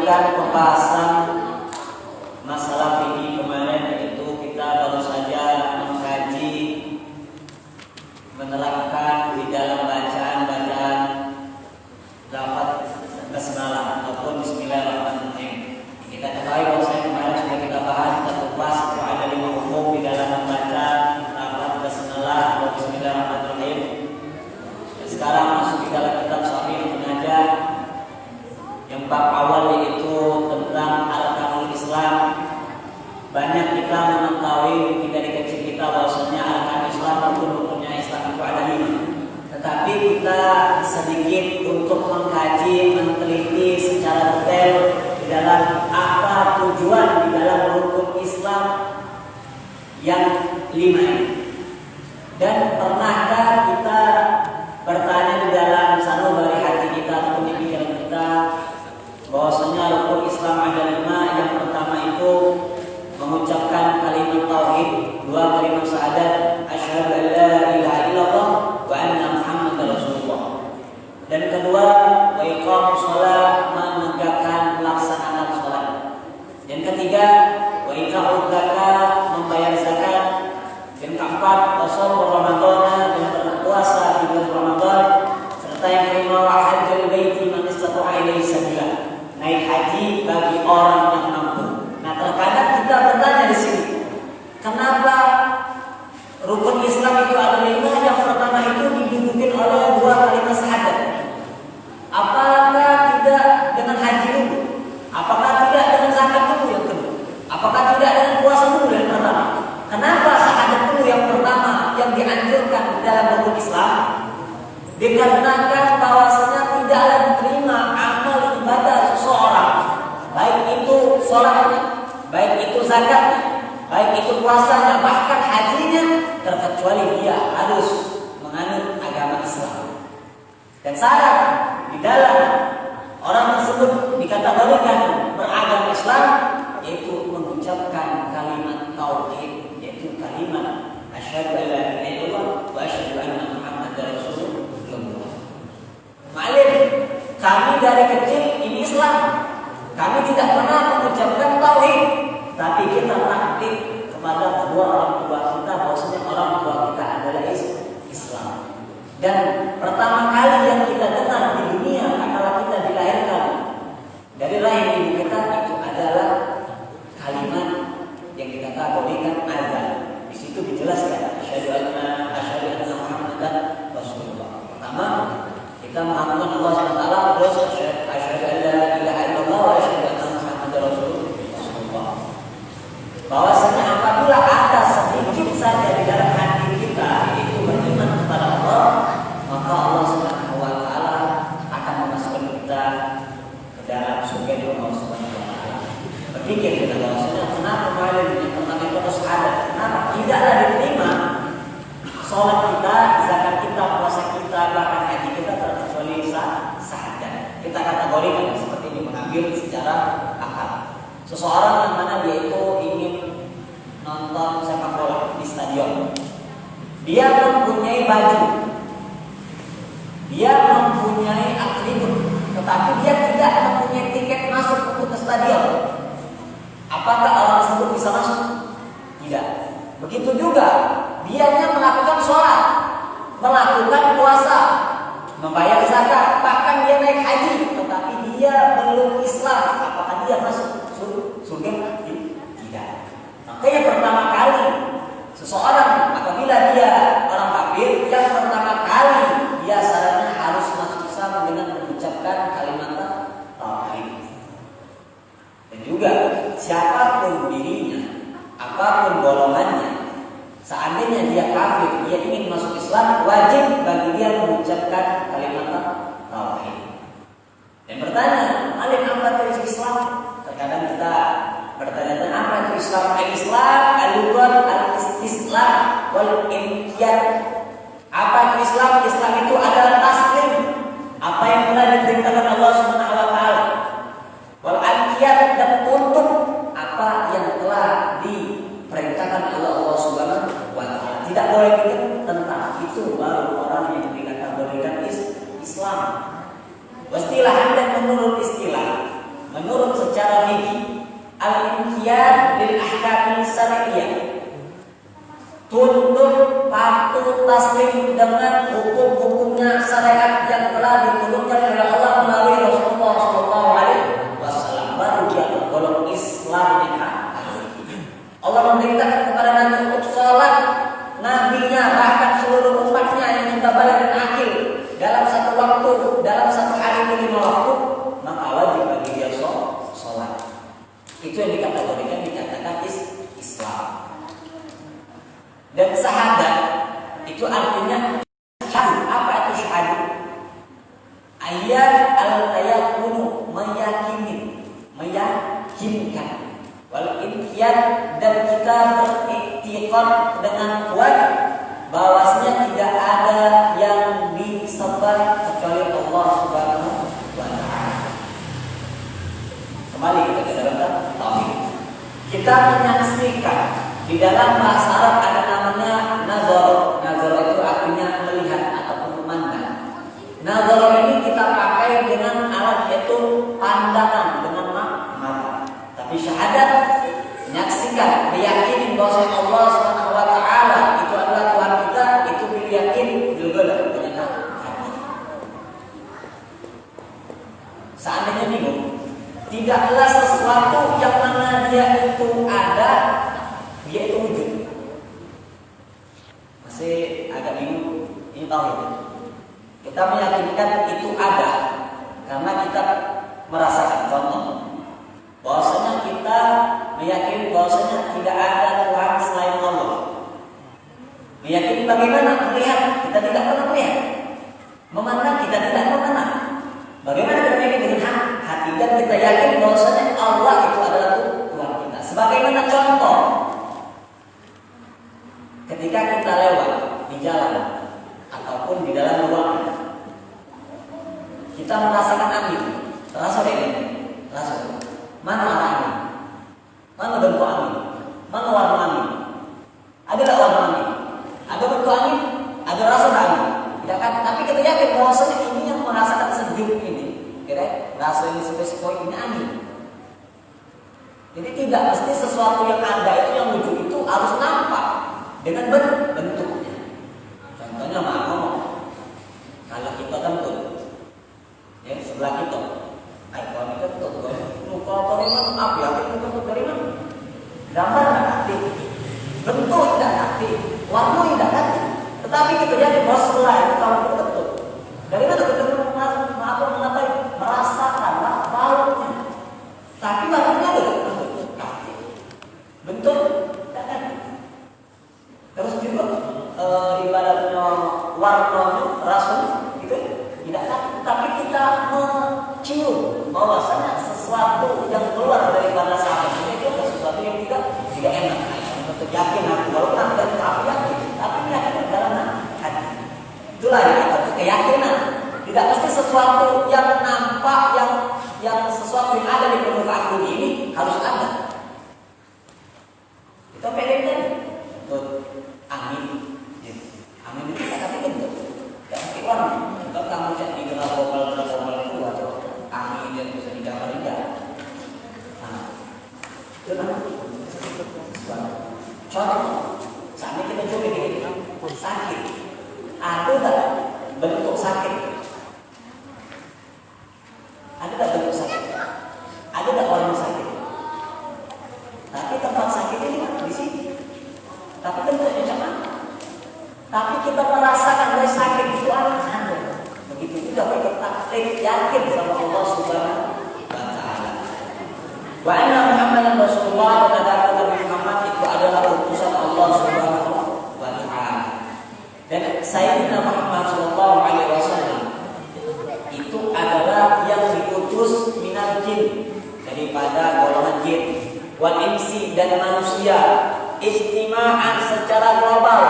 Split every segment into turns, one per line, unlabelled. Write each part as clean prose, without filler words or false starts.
melanjutkan pembahasan masalah fikih kemarin, yaitu kita baru saja mengkaji menerangkan di dalam bacaan lafaz basmalah ataupun bismillahirrahmanirrahim. Kita ketahui bahwa kemarin sudah kita bahas, kita kupas bahwa ada 5 hukum di dalam membaca lafaz basmalah atau bismillahirrahmanirrahim. Dan sekarang masuk di dalam kitab Sahih Munajat yang bab awal, yaitu tentang arkanul Islam. Banyak kita mengetahui dari kecil kita bahwasanya arkan Islam rukun-rukunnya Islam itu ada 5. Tetapi kita sedikit untuk mengkaji, meneliti secara detail di dalam apa tujuan di dalam rukun Islam yang 5 ini. Dan pernahkah kita bertanya di dalam sanubari hati kita atau di pikiran kita bahwasanya rukun Islam ada 5. Yang pertama itu mengucapkan kalimat tauhid, 2 kalimat syahadat, asyhadu an la ilaha illallah wa anna muhammadar rasulullah. Dan kedua, wa iqamus shalah, menegakkan pelaksanaan salat. Dan ketiga, wa iqamuz zakat, membayar zakat. Dan keempat, wa shaum ramadan, dan berpuasa di bulan Ramadan. Serta yang kelima, wa hajjul baiti man istata'a ilaihi sabila, naik haji bagi orang yang mampu. Nah, terkadang kita bertanya di sini, kenapa rukun Islam itu ada 5? Yang pertama itu didudukin oleh 2 kalimat syahadat. Apakah tidak dengan haji dulu? Apakah tidak dengan zakat dulu yang kedua? Apakah tidak dengan puasa dulu yang pertama? Kenapa syahadat dulu yang pertama yang dianjurkan dalam rukun Islam? Dikarenakan bahwasanya tidaklah diterima amal ibadah seseorang, baik itu sholatnya, baik itu zakatnya, baik itu puasanya, bahkan hajinya, terkecuali dia harus menganut agama Islam. Dan syarat di dalam orang tersebut dikategorikan beragama Islam yaitu mengucapkan kalimat tauhid, yaitu kalimat asyhadu an la ilaha illallah wa asyhadu anna muhammadar rasulullah. Ma'alim, kami dari kecil ini Islam, kami tidak pernah mengucapkan tauhid, tapi kita praktik kepada kedua orang tua kita bahwasanya orang tua kita adalah Islam. Dan pertama kali yang kita dengar di dunia kala kita dilahirkan dari rahim ibu kita itu adalah kalimat yang kita kategorikan azan. Di situ dijelaskan asyhadu anna muhammadan rasulullah. Pertama, kita mengakukan Allah SWT, terus asyhadu an la ilaha illallah wa asyhadu anna muhammadar rasulullah. Bahwasanya apabila ada sedikit saja di dalam hati kita itu beriman kepada Allah, maka Allah Subhanahu wa taala akan memasukkan kita ke dalam surga Allah Subhanahu wa taala. Berpikir kita bahwasanya kenapa kemarin yang pertama itu harus ada? Kenapa tidaklah diterima sholat kita, zakat kita, puasa kita, bahkan haji kita terkecuali syahadat. Kita kategorikan seperti ini, mengambil secara akal. Seseorang yang mana dia itu ingin nonton sepak bola di stadion, dia mempunyai baju, dia mempunyai atribut, tetapi dia tidak mempunyai tiket masuk untuk ke stadion. Apakah orang tersebut bisa masuk? Tidak. Begitu juga dianya melakukan sholat, melakukan puasa, membayar zakat, bahkan dia naik haji, tetapi dia belum Islam. Apakah dia masuk surga? Tidak. Maka yang pertama kali seseorang apabila dia orang kafir, yang pertama kali dia syaratnya harus masuk Islam dengan mengucapkan kalimat tauhid. Dan juga siapapun dirinya, apapun golongannya, seandainya dia kafir, dia ingin masuk Islam, wajib bagi dia mengucapkan kalimat tauhid. Dan bertanya, alim apa itu Islam? Terkadang kita bertanya, apa itu Islam? Al-Islam, al-lughat, al-istislam, wal-inqiyad. Apa itu Islam? Islam itu adalah taslim, apa yang telah diperintahkan Allah Subhanahu wa taala. Wal-inqiyad, dan tunduk apa yang telah diperintahkan oleh Allah Subhanahu wa taala. Tidak boleh tentang itu, baru orang yang dikategorikan Islam. Istilah dan menurut istilah, menurut ahkami syariah, tunduk patuh taslim dengan hukum-hukumnya syariat yang telah diturunkan oleh Allah melalui Rasulullah Shallallahu Alaihi Wasallam, baru dia tergolong Islam yang hakiki. Allah memerintahkan kepada Nabi untuk sholat, nabinya bahkan seluruh umatnya yang sudah balik dan akhir dalam satu waktu, dalam satu hari itu 5 waktu, maka wajib bagi dia sholat. Itu yang dikatakan Islam. Dan syahadat itu artinya syahadu. Apa itu syahadu? Ayat al-tayakunu, meyakinkan, wal inqiyad, dan kita beriktikad dengan kuat bahwasanya tidak ada yang disembah kecuali Allah Subhanahu wa taala. Kembali kita ke dalam tauhid. Kita menyaksikan di dalam bahasa Arab ada namanya nazar. Nazar itu artinya melihat ataupun memandang. Nazar ini kita pakai dengan alat yaitu pandangan dengan mata. Tapi syahadat menyaksikan, meyakini bahwa Allah Subhanahu wa taala itu adalah Tuhan kita, itu yakin dengan hati. Seandainya bingung, tidaklah sesuatu yang mana dia itu ada, dia itu wujud. Masih agak bingung, ini tauhid. Kita meyakinkan itu ada karena kita merasakan. Contoh, bahwasanya kita meyakini bahwasanya tidak ada Tuhan selain Allah. Meyakini bagaimana? Melihat, kita tidak pernah melihat. Memandang, kita tidak memandang. Bagaimana kita meyakini dengan hati, dan kita yakin bahwasanya Allah itu adalah Tuhan kita. Sebagaimana contoh, ketika kita lewat di jalan ataupun di dalam ruangan, kita merasakan angin, terasa ini, terasa. Mana arah angin? Mana bentuk angin? Mana warna angin? Ada tak warna angin? Ada bentuk angin? Ada rasa angin? Tidak kan? Tapi kita yakin bahwasanya ini yang merasakan sejuk ini, kira rasa ini spesifik ini angin. Jadi tidak mesti sesuatu yang ada itu yang wujud itu harus nampak dengan bentuknya. Contohnya ngomong, kalau kita kentut, ya sebelah kita, kalau kita kentut, kalau dari mana? Apa ya? Kita kentut dari mana? Gambar tidak hati, bentuk tidak hati, warna tidak hati. Tetapi kita jadi bahwa sebelah itu kalau kita kentut, dari mana kita mengatakan merasakanlah baunya. Tapi baunya ada hati, bentuk tidak hati. Terus juga ibaratnya warnanya, rasanya gitu tidak kan, tapi kita mencium bahwasanya sesuatu yang keluar daripada sahabat itu adalah sesuatu yang tidak enak. Untuk yakin aku walaupun tidak tapi yakin, tapi yakin dalam hati. Itulah yang keyakinan. Tidak mesti sesuatu yang nampak, yang sesuatu yang ada di permukaan bumi ini harus ada. Itu bedanya. Angin, angin itu tapi bentuk, tidak pakai warna. Kalau kamu cek di gelar formal itu atau angin yang bisa digambar-gambar. Nah, itu namanya. Contoh, sampai kita coba ini sakit, ada tak bentuk sakit? Ada tak bentuk sakit? Ada tak orang sakit? Tapi tempat sakit ini di sini. Tapi bentuknya macam mana? Tapi kita merasakan dari sakit itu ada. Begitu juga kita yakin sama Allah Subhanahu wa taala. Wa anna Muhammadan Rasulullah, dan Nabi Muhammad itu adalah utusan Allah Subhanahu wa taala. Dan Sayyidina Muhammad sallallahu alaihi wasallam itu adalah yang diutus minal jin, daripada golongan jin, wal insi, dan manusia, istima'an secara global.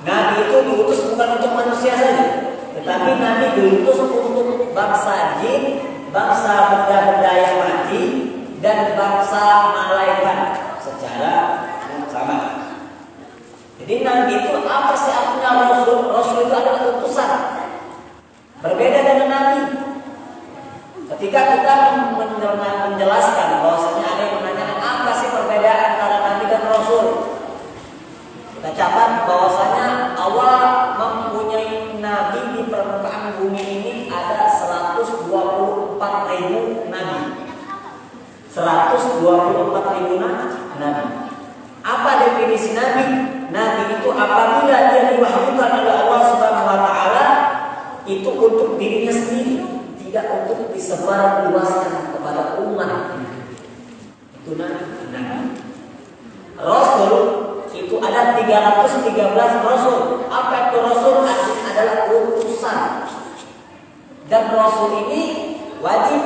Nabi itu diutus bukan untuk manusia saja, tetapi Nabi diutus untuk bangsa jin, bangsa benda-benda yang mati, dan bangsa malaikat secara sama. Jadi Nabi itu apa sih artinya Rasul? Rasul itu adalah utusan. Berbeda dengan Nabi. Ketika kita menjelaskan bahwasanya ada yang menanyakan apa sih perbedaan antara disebar luaskan kepada umat. Itu nabi. Rasul itu ada 313 rasul. Apa itu rasul? Adalah utusan. Dan rasul ini wajib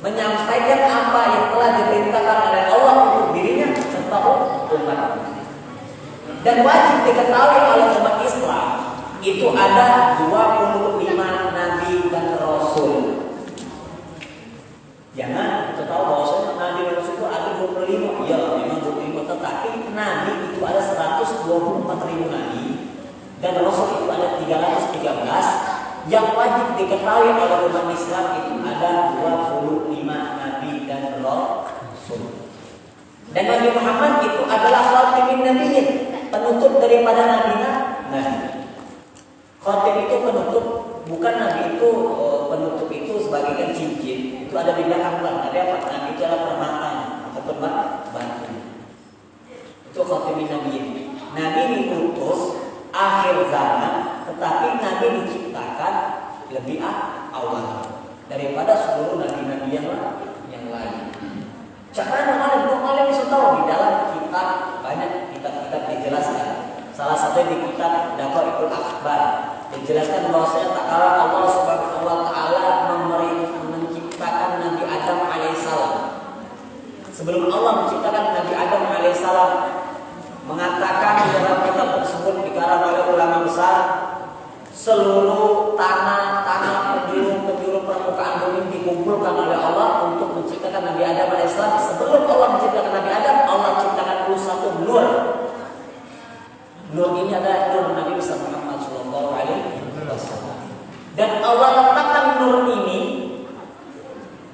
menyampaikan apa yang telah diperintahkan oleh Allah untuk dirinya serta umat. Dan wajib diketahui oleh umat Islam itu ada 25 nabi dan rasul. Jangan kita tahu bahwa nabi dan rasul itu ada 25. Ya, memang 25, tetapi nabi itu ada 124.000 nabi dan rasul itu ada 313. Yang wajib diketahui oleh umat Islam itu ada 25 nabi dan rasul. Dan Nabi Muhammad itu adalah khatimin nabiyyin, penutup daripada nabi-nabi. Khatim itu penutup, bukan nabi itu penutup itu sebagai cincin. Itu ada di belakang ada apa? Nabi itu adalah permatanya ataupun batu. Itu khatimin nabiyyin. Nabi diutus akhir zaman, tetapi Nabi diciptakan lebih awal daripada seluruh nabi-nabi yang lain. Caranya mana bisa tahu di dalam kitab, banyak kitab-kitab dijelaskan. Salah satu di kitab Daqaiqul Akhbar dijelaskan bahwasanya Allah Subhanahu wa taala menciptakan Nabi Adam alaihissalam. Sebelum Allah menciptakan Nabi Adam alaihissalam, mengatakan di dalam kitab tersebut dikarang oleh ulama besar, seluruh tanah penjuru permukaan bumi dikumpulkan oleh Allah untuk menciptakan Nabi Adam alaihissalam. Sebelum Allah menciptakan Nabi Adam, Allah ciptakan dulu satu nur. Nur ini adalah nur Nabi Muhammad sallallahu alaihi wasallam. Dan Allah letakkan nur ini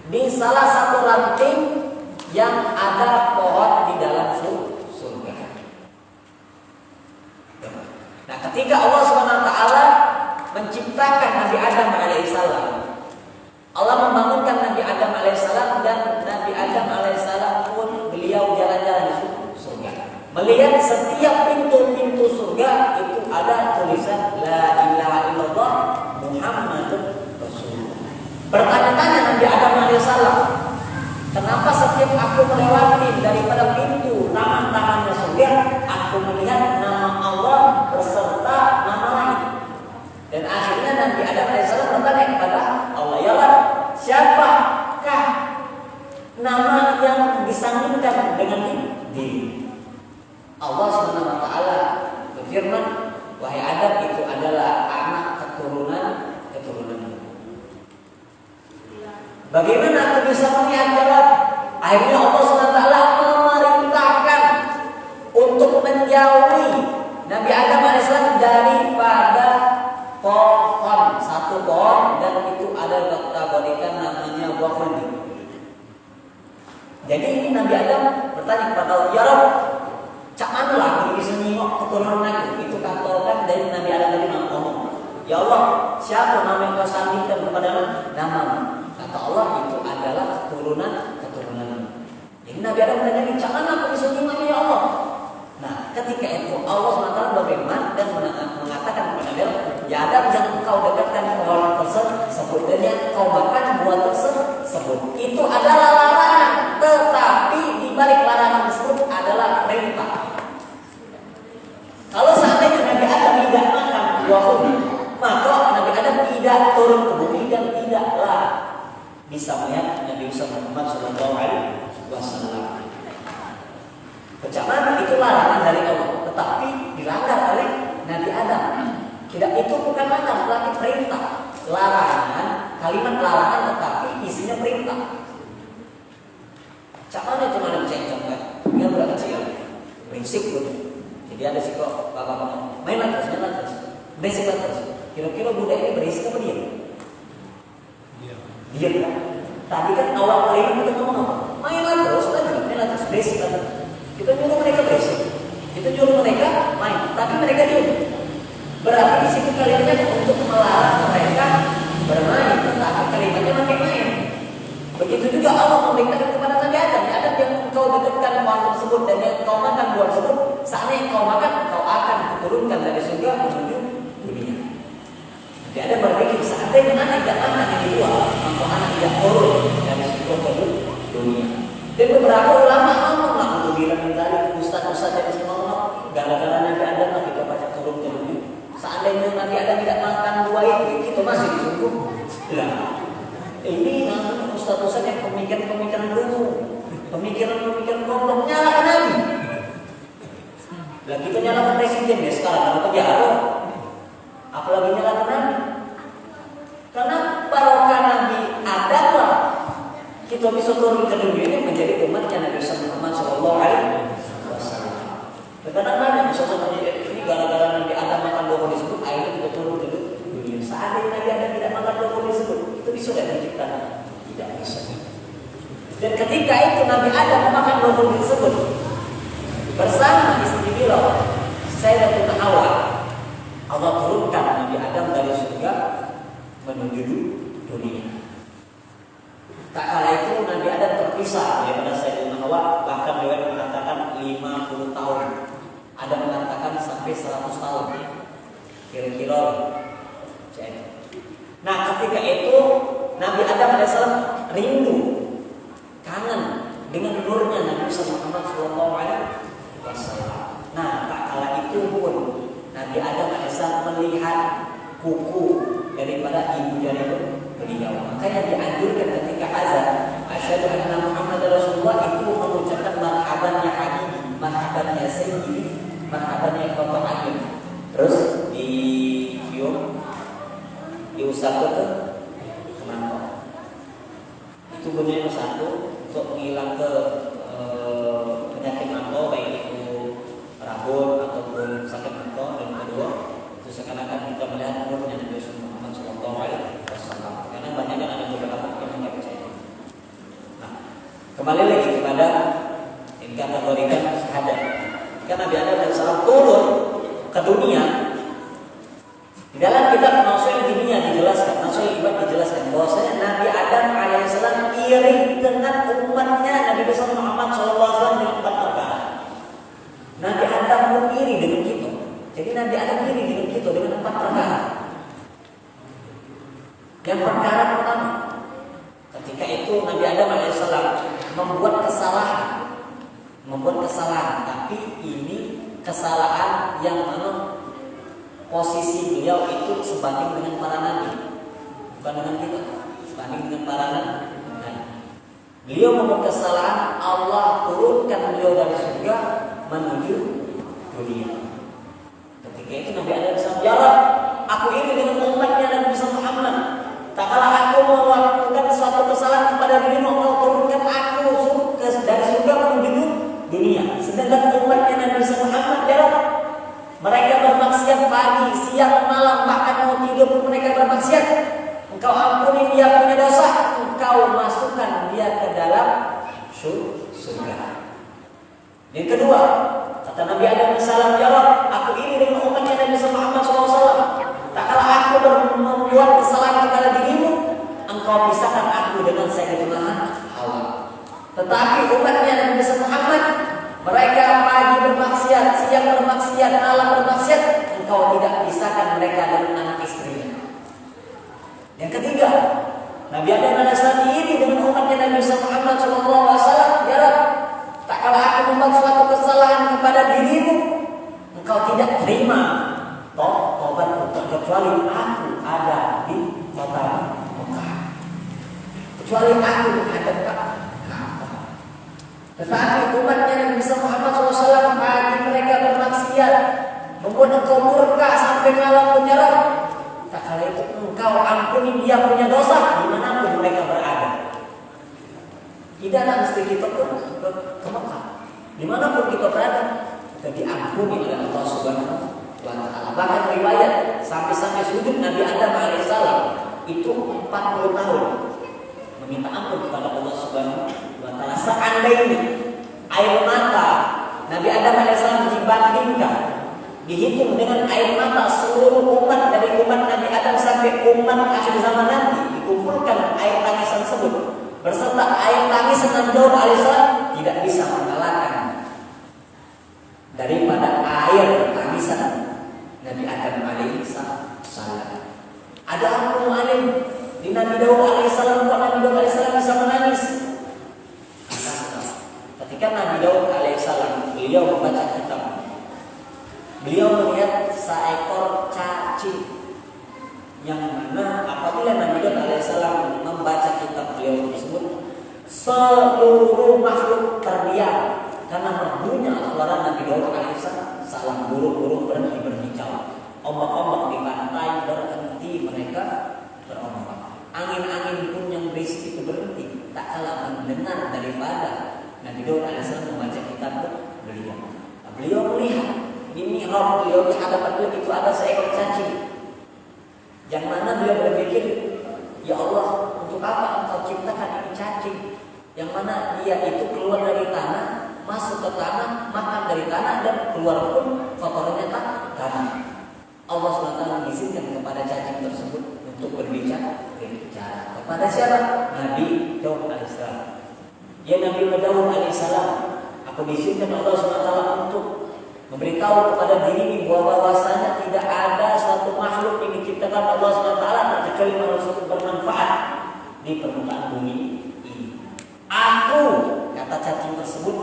di salah satu ranting yang ada pohon di dalam surga. Nah, ketika Allah SWT menciptakan Nabi Adam alaihissalam, Allah membangunkan Nabi Adam alaihissalam, dan Nabi Adam alaihissalam pun beliau jalan-jalan di surga. Melihat setiap pintu-pintu surga itu ada tulisan La ilaha illallah Muhammadur Rasulullah. Bertanya-tanya Nabi Adam alaihissalam, kenapa setiap aku melewati daripada pintu taman-tamannya surga, aku melihat nama Allah beserta nama lain? Dan akhirnya Nabi Adam alaihissalam bertanya kepada Allah, ya Allah, siapakah nama yang disandingkan dengan diri? Allah Subhanahu wa taala berfirman, wahai Adam, itu adalah anak keturunan. Bagaimana aku bisa menjawab? Akhirnya Allah Subhanahu wa taala memerintahkan untuk menjauhi Nabi Adam alaihissalam daripada pohon, satu pohon, dan itu ada dikategorikan namanya buah khuldi. Jadi ini Nabi Adam bertanya kepada Allah, ya Rabb, cak mana lagi bisa nyingok keturunan aku? Itu katakan dari Nabi Adam tadi ngomong, ya Allah, siapa nama yang kau sandingkan kepada nama? Kata Allah, itu adalah keturunan. Jadi Nabi Adam bertanya, cak mana aku bisa nyingok ya Allah? Nah, ketika itu Allah SWT berfirman dan mengatakan kepada dia, ya Adam, jangan kau dekatkan pohon tersebut dan yang kau makan buah tersebut. Itu adalah larangan, tetapi di balik larangan tersebut adalah perintah. Kalau seandainya Nabi Adam tidak makan buah khuldi, maka Nabi Adam tidak turun ke bumi dan tidaklah bisa melihat Nabi Muhammad SAW. Kecaman itu larangan dari Allah, tetapi dilanggar oleh Nabi Adam. Tidak, itu bukan larangan, tetapi perintah. Larangan, kalimat larangan tetapi isinya perintah. Caman itu mana bisa contoh? Dia berapa kecil, prinsip pun. Jadi ada sih kok bapak main terus, berisik terus. Kira-kira budak ini berisik apa dia? Diam kan? Tadi kan awal kalimat kita ngomong apa? Main terus, berisik terus. Kita nyuruh mereka berisik, kita nyuruh mereka main, tapi mereka diam. Berarti di situ kalimatnya untuk melarang mereka bermain, tetapi kalimatnya makin main. Begitu juga Allah memerintahkan kepada Nabi Adam, yang kau dekatkan pohon tersebut dan yang kau makan buah tersebut, saatnya yang kau makan, kau akan diturunkan dari surga menuju dunia. Jadi ada berpikir, seandainya anak tidak makan ini buah, maka anak tidak turun dari surga ke dunia. Dan beberapa ulama ngomong lah untuk bilang tadi ustaz-ustaz yang semua gara-gara Nabi Adam lah kita baca turun ke dunia. Seandainya Nabi Adam tidak makan buah itu, kita masih di surga. Lah, ini ustaz-ustaz yang pemikiran-pemikiran dulu, pemikiran-pemikiran goblok nyalakan Nabi. Lah kita nyalakan presiden ya sekarang karena penjara. Apalagi nyalakan Nabi. Karena barokah Nabi Adam lah kita bisa turun ke dunia ini menjadi umatnya Nabi Muhammad Sallallahu Alaihi Wasallam. Kadang-kadang misalnya ini gara-gara Nabi Adam makan buah disebut akhirnya kita turun ke dunia. Seandainya Nabi Adam tidak makan buah disebut, itu bisa tidak menciptakan? Tidak bisa. Dan ketika itu Nabi Adam makan buah disebut bersama istri beliau Sayyidatuna Hawa, Allah turunkan Nabi Adam dari surga menuju dunia. Tak kala itu Nabi Adam terpisah daripada Sayyidatuna Hawa, bahkan beliau mengatakan 50 tahun. Ada mengatakan sampai 100 tahun. Kira-kira. Nah, ketika itu Nabi Adam alaihissalam rindu, kangen dengan nurnya Nabi Muhammad Sallallahu Alaihi Wasallam. Nah, tak kala itu pun Nabi Adam alaihissalam melihat kuku daripada ibu dari beliau. Makanya dianjurkan ketika azan asyhadu anna Muhammadar Rasulullah itu mengucapkan marhaban ya habibi, marhaban ya sayyidi, marhaban ya bapak ayun. Terus dicium, diusap ke mangkok. Itu bunyinya satu untuk menghilangkan penyakit mangkok, baik itu rabun ataupun sakit mangkok. Dan kedua itu seakan-akan kita melihat nurnya Nabi Muhammad Sallallahu Alaihi Wasallam. Karena banyak kan ada beberapa yang tidak percaya. Nah, kembali lagi kepada yang kategorikan syahadat. Karena Nabi Adam alaihissalam turun ke dunia. Di dalam kitab Nasihat Dunia dijelaskan, Nasihat Ibad dijelaskan bahwasanya Nabi Adam alaihissalam iri dengan umatnya Nabi besar Muhammad Sallallahu Alaihi Wasallam dengan 4 perkara. Nabi Adam pun iri dengan kita. Jadi Nabi Adam iri dengan kita dengan 4 perkara. Yang perkara pertama, ketika itu Nabi Adam alaihissalam membuat kesalahan, tapi ini kesalahan yang mana posisi beliau itu sebanding dengan para nabi, bukan dengan kita, sebanding dengan para nabi. Beliau membuat kesalahan, Allah turunkan beliau dari surga menuju dunia. Ketika itu Nabi Adam alaihissalam, ya Allah, aku ini dengan umatnya Nabi Muhammad. Tak kala aku melakukan suatu kesalahan kepada dirimu, Allah turunkan aku dari surga menuju dunia. Sedangkan umatnya Nabi Muhammad, ya Allah, mereka bermaksiat pagi, siang, malam, bahkan mau tidur pun mereka bermaksiat. Engkau ampuni dia punya dosa, engkau masukkan dia ke dalam surga. Yang kedua, kata Nabi Adam alaihissalam, ya Allah, aku ini dengan umatnya Nabi Muhammad SAW. Tak kala aku membuat kesalahan kepada dirimu, engkau pisahkan aku dengan Sayyidatuna Hawa. Tetapi umatnya Nabi Muhammad, mereka pagi bermaksiat, siang bermaksiat, malam bermaksiat, engkau tidak pisahkan mereka dengan anak istrinya. Yang ketiga, Nabi Adam alaihissalam iri dengan umatnya Nabi Muhammad SAW. Ya Allah, tak kala aku membuat suatu kesalahan kepada dirimu, engkau tidak terima tobat kecuali aku ada di kota Mekah, kecuali aku ada Ka'bah. Tetapi umatnya Nabi Muhammad SAW pagi mereka bermaksiat, membuat engkau murka sampai malam menyerah. Tak kala itu engkau ampuni dia punya dosa dimanapun mereka berada. Tidaklah mesti kita ke Mekah, dimanapun kita berada, kita diampuni oleh Allah Subhanahu wa Ta'ala. Bahkan riwayat sampai sujud Nabi Adam alaihissalam itu 40 tahun meminta ampun kepada Allah Subhanahu wa Ta'ala. Seandainya air mata Nabi Adam alaihissalam dibandingkan, dihitung dengan air mata seluruh umat dari umat Nabi Adam sampai umat akhir zaman nanti, dikumpulkan air tangisan tersebut berserta air tangisan Nabi Daud alaihissalam, tidak bisa mengalahkan daripada air tangisan Nabi Adam alaihissalam. Ada alim di Nabi Daud alaihissalam buat bisa menangis. Ketika Nabi Daud alaihissalam beliau membaca kitab, beliau melihat seekor cacing yang mana apabila Nabi Daud alaihissalam membaca kitab beliau tersebut, seluruh makhluk terdiam karena merdunya suara Nabi Daud alaihissalam. Salam burung-burung berhenti berhijau, ombak-ombak di pantai berhenti mereka berombak, angin-angin pun yang berisik itu berhenti, tak kalah mendengar daripada Nabi Daud alaihissalam membaca kitab beliau. Beliau melihat di mihrab beliau di hadapan beliau itu ada seekor cacing, yang mana beliau berpikir, ya Allah, untuk apa engkau ciptakan ini cacing, yang mana dia itu keluar dari tanah, masuk ke tanah, makan dari tanah, dan keluar pun kotorannya tanah. Allah SWT mengizinkan kepada cacing tersebut untuk berbicara kepada siapa? Nabi Daud alaihissalam. Ya Nabi Daud alaihissalam, aku diizinkan Allah SWT untuk memberitahu kepada dirimu bahwasanya tidak ada suatu makhluk yang diciptakan Allah SWT kecuali manusia itu bermanfaat di permukaan bumi ini. Aku, kata cacing tersebut,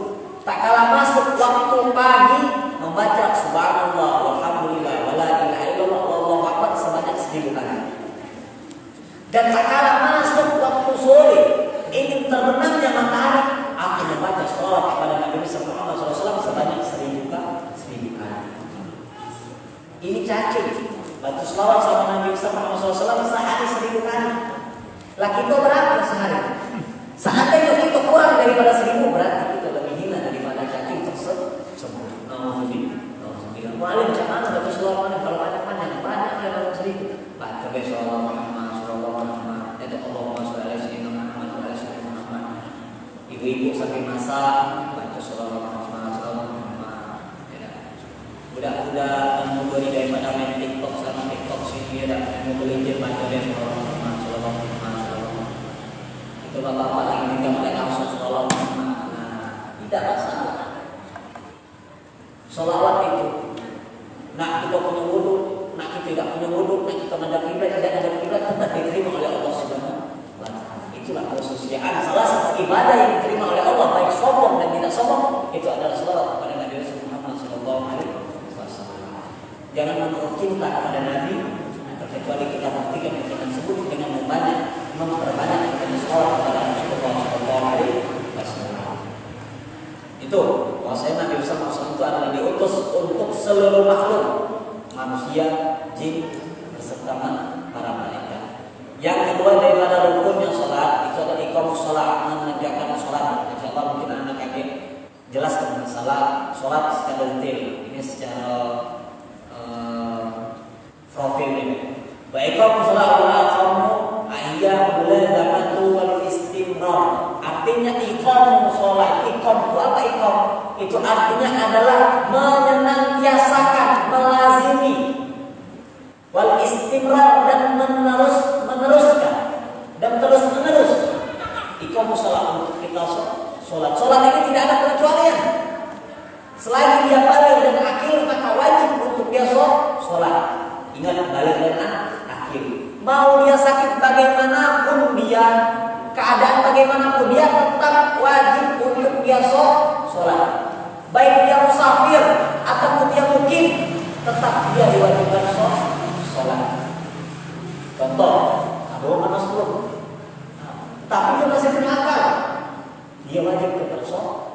tak kalah masuk waktu pagi membaca subhanallah walhamdulillah wala ilaha illallah wallahu akbar sebanyak 1000 kali. Dan tak kalah masuk waktu sore ingin terbenamnya matahari, aku membaca sholawat kepada Nabi Muhammad SAW sebanyak 1000 kali. Ini cacing baca sholawat sama Nabi Muhammad SAW sehari 1000 kali. Laki itu berapa sehari? Seandainya itu kurang daripada 1000, berarti itu lebih hina daripada cacing tersebut. Alhamdulillah. Mu'alim jangan baca sholawat mana kalau ada banyak ya dalam 1000. Baca sholawat Muhammad sallallahu alaihi wasallam. Itu Allahumma sholli ala sayyidina Muhammad wa ala sayyidina Muhammad. Ibu-ibu sambil masak baca sholawat Muhammad sallallahu alaihi wasallam. Budak-budak yang mau beli daripada main TikTok sama TikTok sini ada yang mau beli dia baca sholawat Muhammad sallallahu alaihi wasallam. Itu bapak-bapak lagi tinggal mereka langsung sholawat Muhammad. Tidak masalah. Sholawat itu nak kita punya wudu, nak kita tidak punya wudu, nak kita menghadap kiblat tidak menghadap kiblat, tetap diterima oleh Allah Subhanahu wa Ta'ala. Itulah kesusiaan. Salah satu ibadah yang diterima oleh Allah baik sombong dan tidak sombong itu adalah sholawat kepada Nabi Muhammad sallallahu alaihi wasallam. Jangan menaruh cinta kepada Nabi kecuali kita buktikan dengan sebut dengan memperbanyak dengan sholawat kepada Rasulullah sallallahu alaihi wasallam. Itu bahwasanya Nabi Muhammad SAW itu adalah diutus untuk seluruh makhluk, manusia, jin, beserta para malaikat. Yang kedua daripada rukunnya sholat itu adalah iqamus sholat, menegakkan sholat. Insyaallah mungkin anak kakek jelaskan masalah sholat secara detail. Ini secara profil ini. Wa iqamus sholat wa aqamu ayyam mulazamatu wal istimrar. Artinya iqam sholat, iqam itu apa iqam? Itu artinya adalah menyenantiasakan, melazimi, wal istimrar dan meneruskan dan terus menerus. Iqam sholat untuk kita sholat. Sholat ini tidak ada pengecualian. Selagi dia balik dan akhir maka wajib untuk dia sholat. Ingat balik dan akhir. Mau dia sakit bagaimanapun dia, keadaan bagaimanapun dia tetap wajib untuk dia sholat. Baik dia musafir ataupun dia mukim, tetap dia diwajibkan sholat. Contoh, Abu Mas'ud, tapi dia masih punya akal, dia wajib tetap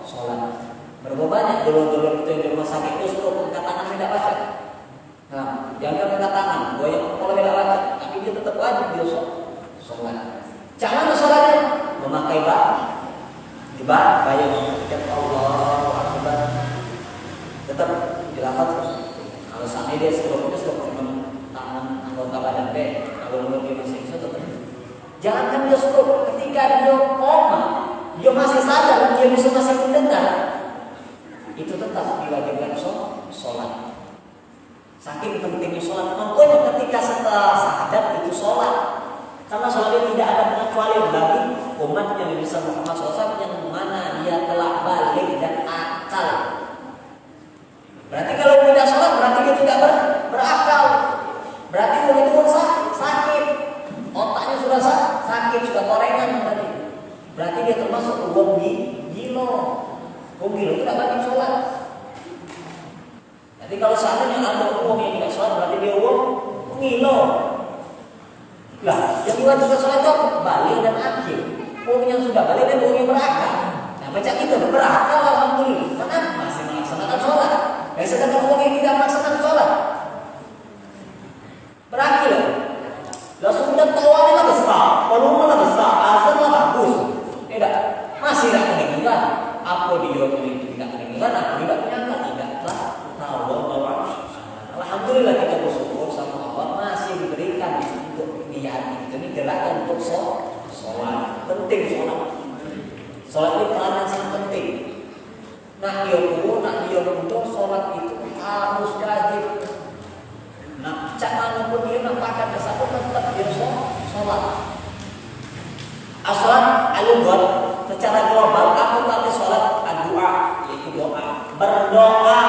sholat. Berapa banyak dulu itu di rumah sakit itu suruh angkat tangan tidak baca. Nah, jangan angkat tangan, goyang kepala tidak baca, tapi dia tetap wajib dia sholat. Jangan sholatnya memakai bayang mengucap Allahu Akbar, tetap dilafaz. Kalau sampai dia stroke dengan tangan anggota badan kalau menurut dia masih bisa tetap. Jangankan dia stroke, ketika dia koma, dia masih sadar, dia masih mendengar, itu tetap diwajibkan sholat. Saking pentingnya sholat, makanya ketika setelah sadar itu sholat. Karena sholat tidak ada pengecualian bagi umat yang bisa Muhammad SAW yang mana dia telah balik dan akal. Berarti kalau tidak sholat berarti dia tidak berakal. Berarti dia itu sakit, otaknya sudah sakit, sudah korengan berarti. dia termasuk wong gilo. Wong gilo itu tidak wajib sholat. Jadi kalau seandainya ada wong yang tidak sholat berarti dia wong gilo. Lah, yang diwajibkan sholat itu balik dan akhir. Wong yang sudah balik dan wong yang berakal. Nah, baca itu berakal alhamdulillah. Kenapa masih melaksanakan sholat? Sedangkan wong yang tidak melaksanakan sholat berakhir. Lah sudah tawaran lah besar, volume lah besar, azan lah bagus. Tidak, masih tidak kedengaran. Apa dia itu tidak kedengaran? Aku tidak menyangka tidaklah tahu bahwa alhamdulillah kita bersyukur sama Allah masih diberikan untuk niat ini gerakan untuk sholat. Penting sholat. Sholat itu peranan sangat penting. Nak dia untuk sholat itu harus wajib. Nah, cak manapun dia nampakkan kesatu tetap dia sholat. Asal al-lughah secara global apa arti sholat? Doa, yaitu doa, berdoa.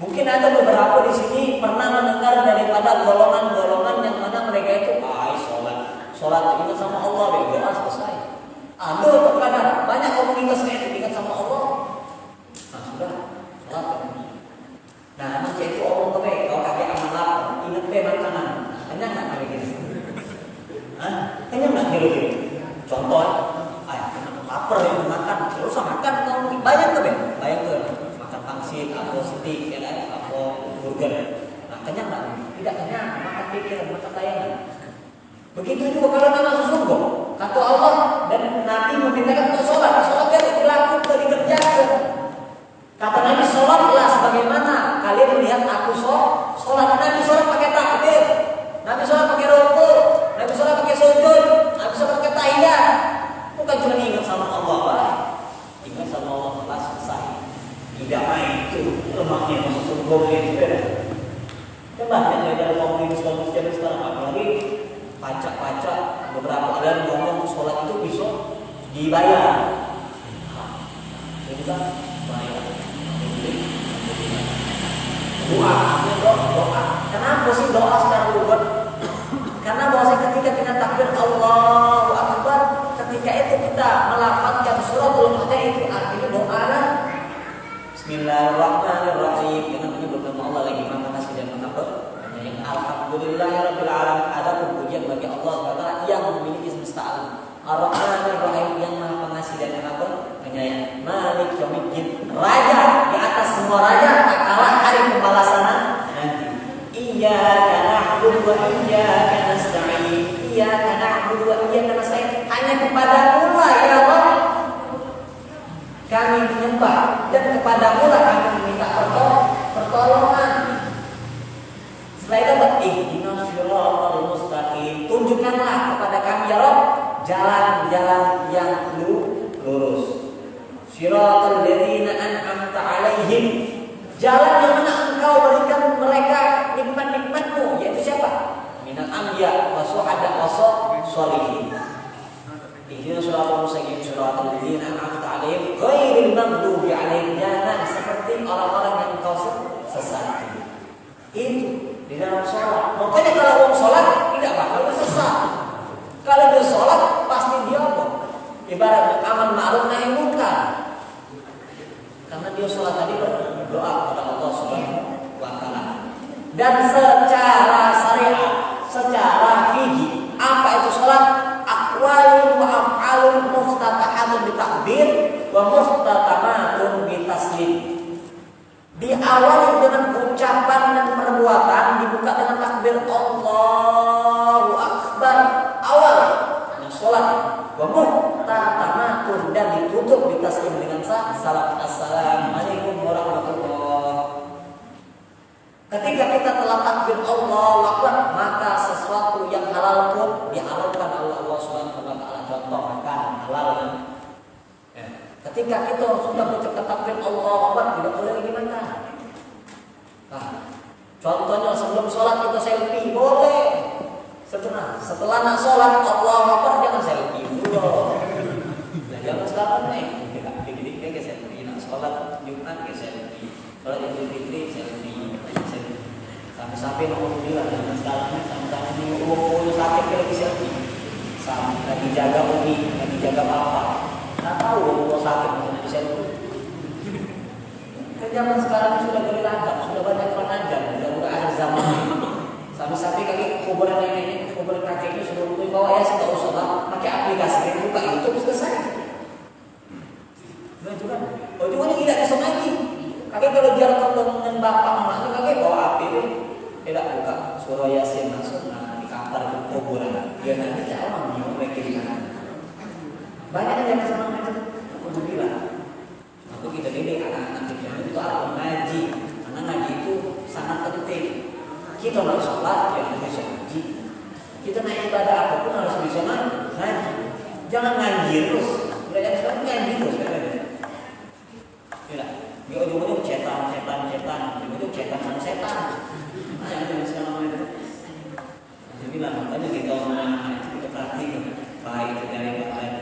Mungkin ada beberapa di sini pernah mendengar daripada golongan-golongan yang mana mereka itu sholat ingat sama Allah, doa selesai. Ada terkadang banyak komunitas yang ingat sama Allah. Nah sudah, sholat. Nah, macam itu orang tu kalau kakek amal lapar, ingat makanan, kenyang tak kali gitu? Kenyang tak kira-kira? Contoh, lapar yang makan, terus makan kau bayang tu bayang tu makan pangsit atau steak, atau burger. Nah, kenyang tak? Tidak kenyang, makan pikiran, makan tayangan. Begitu juga kalau nak masuk surga, kata Allah dan Nabi memerintahkan untuk sholat dia dilakukan, dikerjakan. Kata Nabi, sholatlah sebagaimana kalian melihat aku sholat. Nabi sholat pakai takbir, Nabi sholat pakai rukuk, Nabi sholat pakai sujud, Nabi sholat pakai tahiyat. Bukan cuma ingat sama Allah, ingat sama Allah telah selesai. Tidak main itu lemahnya masuk surga gitu. Coba yang dari komunitas sekarang apalagi pacak beberapa aliran ngomong sholat itu bisa dibayar. Jadi kan bayar. Doa. Kenapa sih doa secara lugat? Karena bahwa ketika kita takbir Allahu Akbar, ketika itu kita melafazkan suratul Fatihah itu artinya doa lah. Bismillahirrahmanirrahim. Dengan menyebut nama Allah lagi maha kasih dan maha penyayang. Alhamdulillahirabbil alamin. Ada pujian bagi Allah SWT yang memiliki semesta alam. Ar-Rahmanir-Rahim yang maha pengasih dan maha penyayang. Malik yaumiddin, raja di atas semua raja, tak kalah hari pembalasan nanti. Iyyaka na'budu wa iyyaka nasta'in. Iyyaka na'budu wa iyyaka nasta'in. Hanya kepadamu lah ya Allah kami menyembah dan kepadamu lah kami meminta pertolongan. Setelah itu ihdinas siratal mustaqim. Tunjukkanlah kepada kami ya Rabb jalan-jalan yang lurus. Siratal ladzina an'amta 'alaihim. Jalan yang mana engkau berikan mereka nikmat-nikmat-Mu, yaitu siapa? Minal anbiya wa syuhada wa sholihin. Ihdinas siratal mustaqim siratal ladzina an'amta 'alaihim ghairil maghdubi 'alaihim. Jangan seperti orang-orang yang engkau sesat. Itu di dalam sholat. Makanya kalau orang sholat tidak bakal sesat. Kalau dia sholat pasti dia apa? Ibarat amal ma'ruf nahi munkar. Karena dia sholat tadi berdoa kepada Allah Subhanahu wa taala. Dan secara syariat, secara fikih, apa itu sholat? Aqwalun wa af'alun muftatahatun bitakbir wa muftatamatun bitaslim. Diawali dengan ucapan dan perbuatan, dibuka dengan takbir Allahu Akbar awal sholat, wa muhtatamatun dan ditutup ditaslim dengan salam assalamualaikum warahmatullahi wabarakatuh. Ketika kita telah takbir Allahu Akbar, maka sesuatu yang halal pun dihalalkan oleh Allah Subhanahu wa taala. Contoh makan halal. Ketika kita sudah mengucapkan takbir Allahu Akbar, tidak boleh lagi makan. Nah, contohnya sebelum sholat kita selfie boleh. Setelah nak sholat Allahu Akbar jangan selfie dulu. Nah, jangan sekarang tidak dikit-dikit ke selfie. Nak sholat Jumat ke selfie, sholat Idul Fitri selfie. Sampai-sampai alhamdulillah jangan sekarang sampai di umur sakit ke lagi selfie. Sampai lagi jaga umi, lagi jaga apa? Nggak tahu kalau sakit mungkin bisa itu. Kan zaman sekarang sudah beragam, sudah banyak pengajar, sudah ada zaman. Sampai kaki kuburan ini, kuburan kakek itu sudah butuh bawa ya tidak usah lah, pakai aplikasi yang buka YouTube selesai. Nah itu kan, oh itu kan tidak bisa lagi. Kakek kalau jalan ketemu dengan bapak emaknya kakek bawa api, tidak buka surah Yasin langsung di kamar ke kuburan. Dia nanti jalan mau kiri kanan. Banyak yang sama macam aku bilang. Aku kita didik anak-anak kita itu alat ngaji, karena ngaji itu sangat penting. Kita harus sholat, ya harus bisa ngaji. Kita naik ibadah apapun harus bisa ngaji. Jangan ngaji terus. Belajar sekarang ngaji terus. Tidak. Di ujung-ujung cetan. Di ujung cetan sama setan. Nah yang itu sekarang itu. Saya bilang makanya kita kita praktik baik itu dari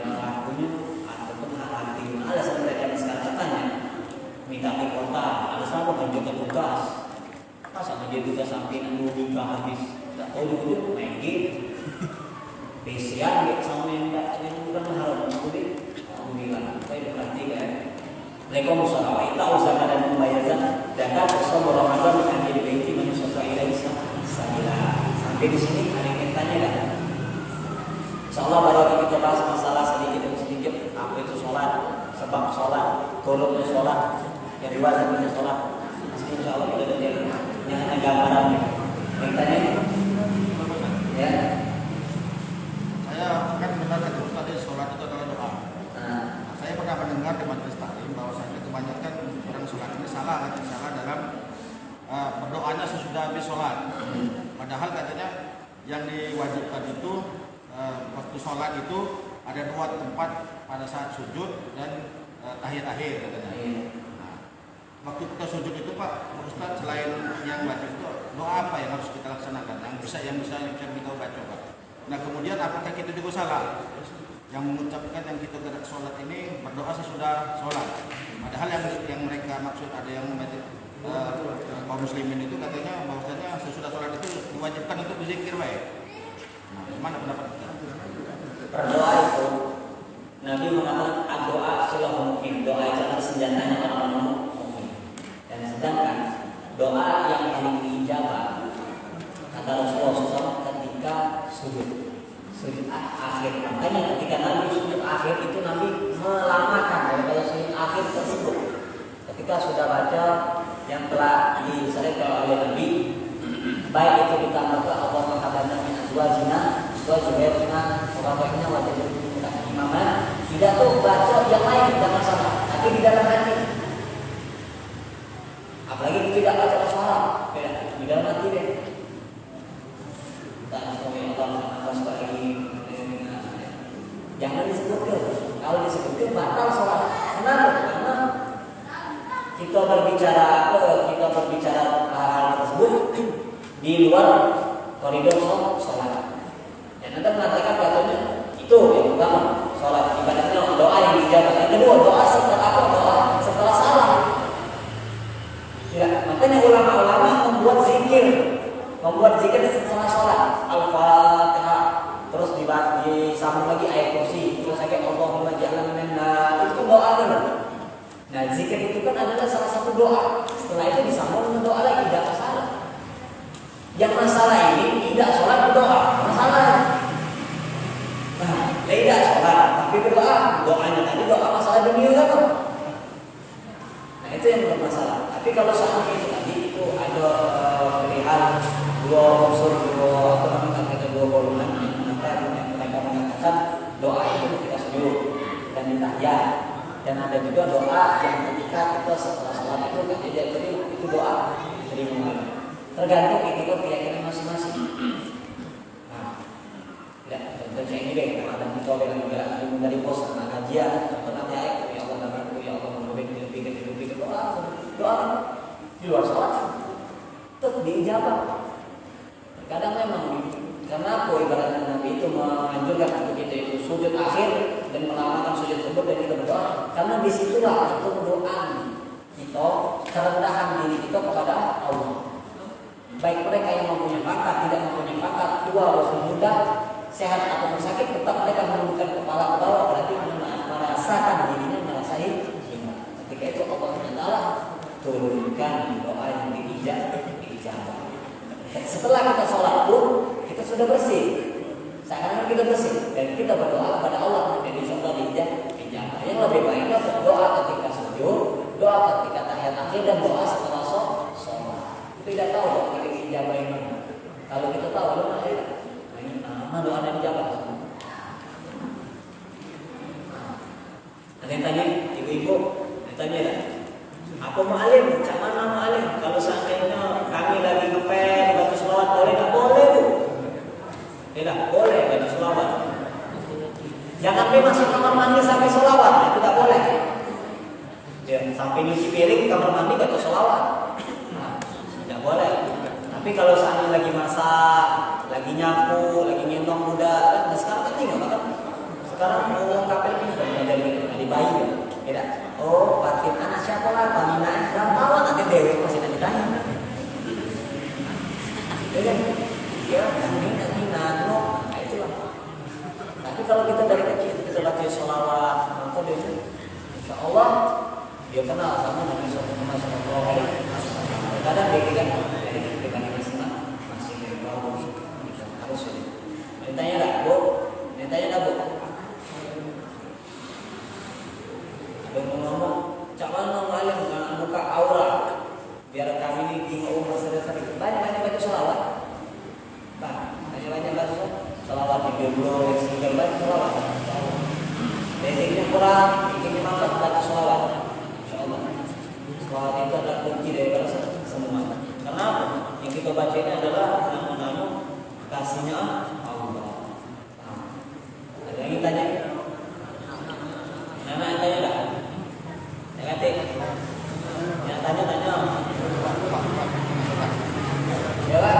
pelakunya ataupun hati. Ada sebenarnya sekarang katanya minta di kota, ada sama menunjuk tugas. Masa menjadi tugas sampai nunggu habis, tak tahu dulu main game, pesian gitu sama yang bukan mengharap mengikuti. Aku bilang, saya berarti kan, mereka musyawah itu usaha dan membayarkan zakat bersama Ramadan akan jadi benci manusia kaya bisa sampai di sini ada yang tanya kan? Insyaallah baru kita bahas masalah sedikit demi sedikit apa itu sholat, sebab sholat, turunnya sholat, yang diwajibkan sholat. Insyaallah kita ada yang ada gambarannya. Yang tanya, ya.
Saya kan benar kata tadi sholat itu adalah doa. Saya pernah mendengar di majelis taklim bahwasanya kebanyakan orang sholat ini salah dalam berdoanya sesudah habis sholat. Padahal katanya yang diwajibkan itu waktu sholat itu ada dua tempat pada saat sujud dan tahiyat akhir katanya. Waktu kita sujud itu Pak Ustaz, selain yang wajib itu doa apa yang harus kita laksanakan yang bisa kita baca Pak? Nah kemudian apakah kita juga salah yang mengucapkan yang kita gerak sholat ini berdoa sesudah sholat? Padahal yang mereka maksud ada yang kaum muslimin itu katanya bahwasanya sesudah sholat itu diwajibkan untuk berzikir baik. Nah gimana pendapat kita?
Berdoa itu Nabi mengatakan doa silah mungkin, doa itu adalah senjatanya orang-orang. Sedangkan doa yang paling diijabah kata Rasulullah SAW ketika sujud akhir. Makanya ketika Nabi sujud akhir itu Nabi melamakan daripada sujud akhir tersebut. Ketika sudah baca yang telah disampaikan oleh Nabi, baik itu ditambahkan Allah mengatakan min azwajina wa zurriyyatina wa rahmatina wa jannina imaman, tidak tuh baca yang lain tidak masalah, tapi di dalam hati. Apalagi tidak baca suara, di dalam hati deh. Tak sampai Allah sebagai jangan disebutkan. Kalau disebutkan batal sholat. Kenapa? Karena kita berbicara hal tersebut di luar koridor sholat. Dan Anda mengatakan katanya itu yang pertama sholat ibadahnya doa yang dijawab. Yang kedua doa setelah salah. Ya, makanya ulama-ulama membuat zikir setelah sholat, Al-Fatihah, terus disambung lagi ayat kursi, terus lagi Allahumma ja'alna minan nar, itu doa kan? Nah, zikir itu kan adalah salah satu doa. Setelah itu disambung dengan doa lagi, tidak masalah. Yang masalah ini tidak sholat berdoa, masalah. Nah, tidak sholat tapi berdoa, doanya tadi doa masalah dunia kan? Nah, itu yang bermasalah. Tapi kalau seandainya itu tadi itu ada perihal dua golongan yang mereka mengatakan doa itu ketika sujud dan ditahiyat, dan ada juga doa yang ketika kita setelah sholat itu jadi itu doa diterima. Tergantung itu keyakinan masing-masing. Nah, tidak contohnya ini deh, ada kita yang dari pos kajian atau nanti ayat ya Allah lebih doa di luar sholat tetap diijabah. Kadang memang karena ibaratnya Nabi itu menganjurkan untuk kita itu sujud akhir dan melamakan sujud tersebut dan kita berdoa, karena disitulah untuk doa kita kerendahan diri kita kepada Allah. Baik mereka yang mempunyai bakat, tidak mempunyai bakat, tua ataupun muda, sehat ataupun sakit, tetap mereka menundukkan kepala ke bawah, berarti merasakan dirinya merasai iman. Ketika itu Allah Taala turunkan doa yang diijabah. Setelah kita sholat pun kita sudah bersih, seakan-akan kita bersih dan kita berdoa kepada Allah dan insya Allah diijabah. Yang lebih baik adalah doa ketika sujud, doa ketika tahiyat akhir dan doa setelah sholat. Tidak tahu doa ketika diijabah yang mana. Kalau kita tahu mana doa yang diijabah. Ada yang tanya, ibu-ibu, tanya lah. Apa mu'alim? Macam mana mu'alim? Kalau seandainya kami lagi ngepel batu selawat boleh tak? Boleh bu. Tidak boleh batu selawat. Jangan masuk kamar mandi sampai selawat, itu tak boleh. Ya, sampai nyuci piring kamar mandi batu selawat. Nah, tidak boleh. Tapi kalau seandainya lagi masak, lagi nyapu, lagi ngendong kuda, kan sekarang kan tinggal kan? Sekarang mau kapel ini sudah dari bayi ya. Tidak. Oh, pakai anak siapa lah? Pamina. Gampang nanti dewe masih nanti tanya. Ya, ya, nanti nano. Nah itulah. Tapi kalau kita dari kecil kita baca sholawat, maka dia insya Allah dia kenal sama Nabi Sallallahu Alaihi Wasallam. Kadang dia kan masih baru harus ini. Ditanya tak, bu? Ditanya tak, bu? Ada ngomong, jangan ngalim buka aura biar kami ini di umur sering-sering banyak-banyak baca sholawat, banyak-banyak baca sholawat di dulu, sehingga banyak sholawat. Basicnya kurang, bikinnya masak baca sholawat. Insya Allah, sholawat itu adalah kunci daripada semua. Kenapa? Yang kita baca ini adalah nama-nama kasihnya Allah. Ada yang tanya? Nana yang tanya tak? Yang tanya-tanya. Ya lah.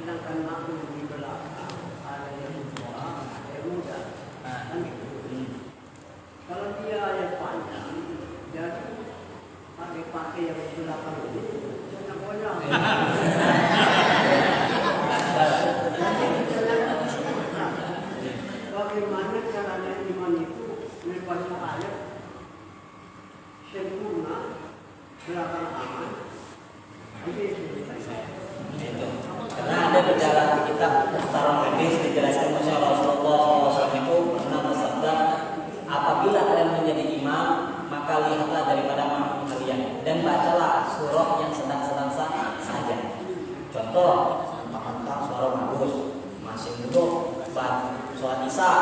Sedangkan aku di belakang ada yang tua, ada yang muda, kan gitu. Kalau dia yang panjang, jadi pakai yang di belakang ini, jangan goyang. Bagaimana caranya iman itu membaca ayat sempurna, belakang aman,
karena ada di dalam kitab Tarang Hadis dijelaskan bahwa Rasulullah SAW itu pernah bersabda, apabila kalian menjadi imam, maka lihatlah daripada makmum kalian dan bacalah surah yang sedang-sedang saja. Contoh, tentang suara bagus, masih duduk, sholat isya,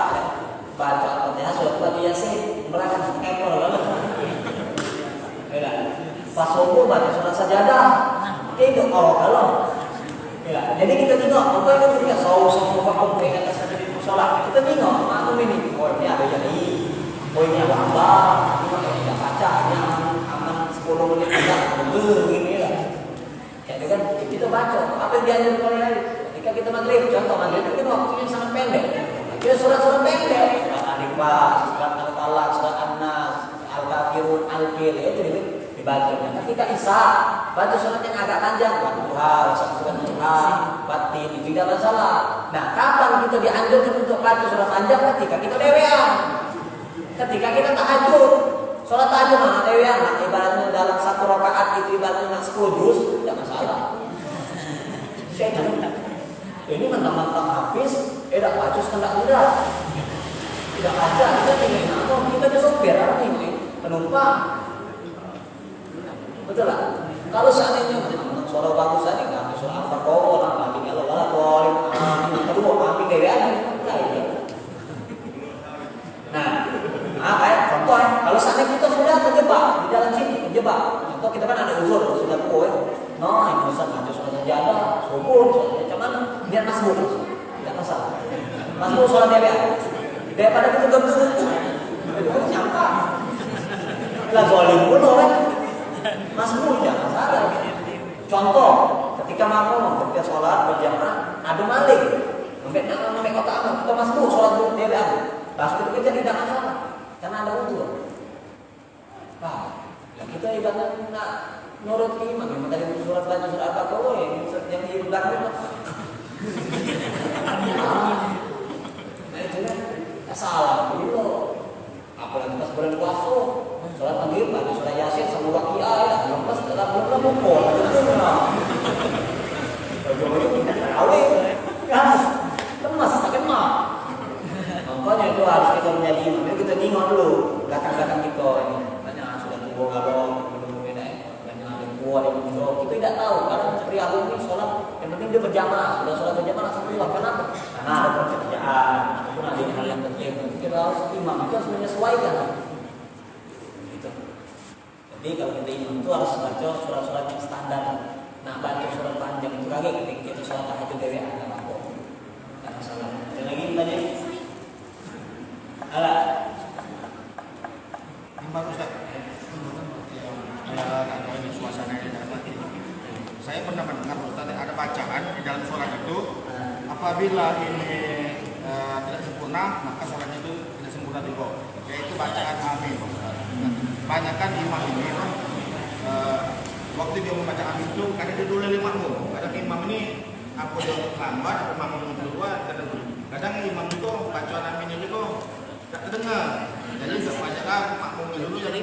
baca Al-Fatihah, surat Yasin, belakang ekor banget. Pas subuh baca surat sajadah, itu kalau. Ya, jadi kita tengok, apa yang kita sawu-sawu vakum yang atas saja di musola. Kita tengok, makmum ini, oh ini ada yang ini, oh ini ada apa, ini kalau tidak baca, ini aman 10 menit tidak, betul begini lah. Ya, kan kita baca, apa yang dianjurkan oleh Nabi? Ketika kita maghrib, contoh maghrib itu kan waktunya sangat pendek. Kita surat-surat pendek, surat Al-Ikhlas, surat Al-Falaq, surat An-Nas, Al-Kafirun, Al-Fil, itu dibaca. Nah, ketika isya, baca surat yang agak panjang, Duha, surat Duha, Batin, itu tidak masalah. Nah, kapan kita dianjurkan untuk baca surat panjang? Ketika kita dewean, ketika kita tahajud. Sholat tahajud mana dewean? Nah, ibaratnya dalam satu rakaat itu ibaratnya 10 juz, tidak masalah. Ini mentang-mentang hafiz, tidak baca hendak tidak baca, kita tinggal apa? Kita di sopir, ini penumpang. Betul lah. Kalau seandainya suara bagus tadi kan, suara apa kau lah, tapi kalau boleh, kedua kami dewean, nah, apa ya? Contoh, kalau seandainya kita sudah terjebak di dalam sini, terjebak, atau kita kan ada uzur, sudah kuat, ini Ustaz baca surat sajadah, syukur, cuman biar masbuk, tidak masalah. Masbuk sholat dewean, daripada kita gemuk, itu nyangka, lah zalim pun orang. Masbuk jangan salah. Contoh, ketika makmum ketika sholat berjamaah ada maling Sampai kota aman, kita masuk sholat dulu dia bilang, pas itu kita tidak masalah, karena ada udur. Nah, kita ibadah nak nurut imam, yang tadi surat baca surat apa kau yang di belakang itu. Nah itu kan salah dulu. Apalagi pas bulan puasa, sholat maghrib ada surat yasin sama waqiah ya, lepas belum pukul, itu benar. Baju-baju tidak tahu kan, lemas, sakit mah. Makanya itu harus kita menjadi imam. Jadi kita ingat dulu belakang-belakang kita ini. Banyak sudah tua galong, belum beda ya. Banyak ada tua, ada muda. Kita tidak tahu karena seperti aku ini sholat. Yang penting dia berjamaah. Sudah sholat berjamaah langsung keluar. Kenapa? Karena ada pekerjaan ataupun ada hal yang penting. Kita harus imam itu harus menyesuaikan. Gitu. Jadi kalau kita imam itu harus baca surat-surat yang standar. Nah baca surat panjang itu lagi ketika kita sholat tahajud dewi ada apa? Karena salah. Ada lagi tanya? Alah.
Ini Ustaz. Atau ini suasana di dalam hati. Saya pernah mendengar Ustaz ada bacaan di dalam sholat itu, apabila ini tidak sempurna, maka sholat itu tidak sempurna juga. Yaitu bacaan amin. Banyakkan imam ini, waktu dia membaca amin itu kadang dia dulu makmum. Kadang imam ini apa dia lambat, apa makmum kedua, kadang imam itu bacaan aminnya juga tak terdengar. Jadi banyaklah makmum dulu jadi